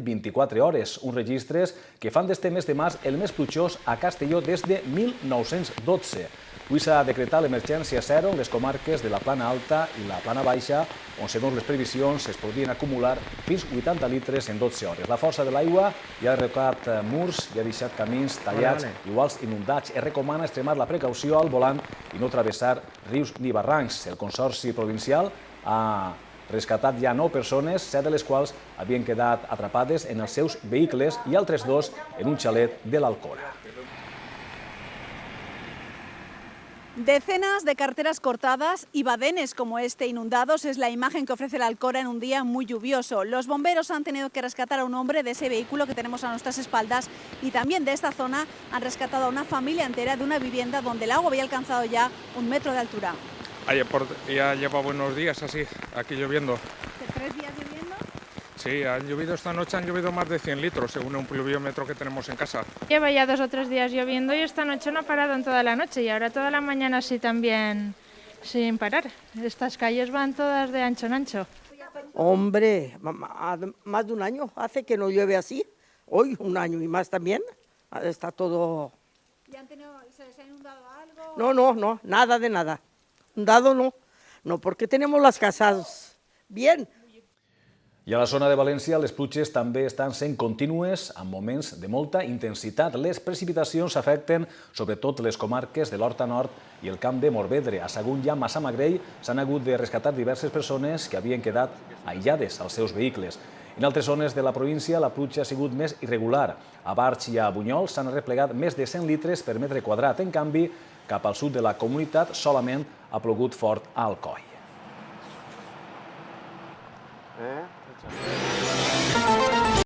24 hores, uns registres que fan d'este mes de març el més plujós a Castelló des de 1912. Avui s'ha decretat l'emergència zero en les comarques de la Plana Alta i la Plana Baixa, on, segons les previsions, es podrien acumular fins 80 litres en 12 hores. La força de l'aigua ja ha derrocat murs, ja ha deixat camins tallats, iguals inundats. Es recomana extremar la precaució al volant i no travessar rius ni barrancs. El Consorci Provincial ha rescatat ja 9 persones, 7 de les quals havien quedat atrapades en els seus vehicles i altres 2 en un xalet de l'Alcora. Decenas de carreteras cortadas y badenes como este inundados es la imagen que ofrece la Alcora en un día muy lluvioso. Los bomberos han tenido que rescatar a un hombre de ese vehículo que tenemos a nuestras espaldas y también de esta zona han rescatado a una familia entera de una vivienda donde el agua había alcanzado ya 1 metro de altura. Ya lleva buenos días así, aquí lloviendo. ¿3 días lloviendo? Sí, han llovido esta noche, han llovido más de 100 litros, según un pluviómetro que tenemos en casa. Lleva ya 2 o 3 días lloviendo y esta noche no ha parado en toda la noche y ahora toda la mañana sí también sin parar. Estas calles van todas de ancho en ancho. Hombre, más de un año hace que no llueve así. Hoy 1 año y más también. Está todo... ¿Se les ha inundado algo? No, nada de nada. Inundado no, porque tenemos las casas bien. I a la zona de València les pluges també estan sent contínues amb moments de molta intensitat. Les precipitacions afecten sobretot les comarques de l'Horta Nord i el Camp de Morvedre. A Sagunt i a Massamagrell s'han hagut de rescatar diverses persones que havien quedat aïllades als seus vehicles. En altres zones de la província la pluja ha sigut més irregular. A Barx i a Bunyol s'han replegat més de 100 litres per metre quadrat. En canvi, cap al sud de la comunitat solament ha plogut fort a Alcoi.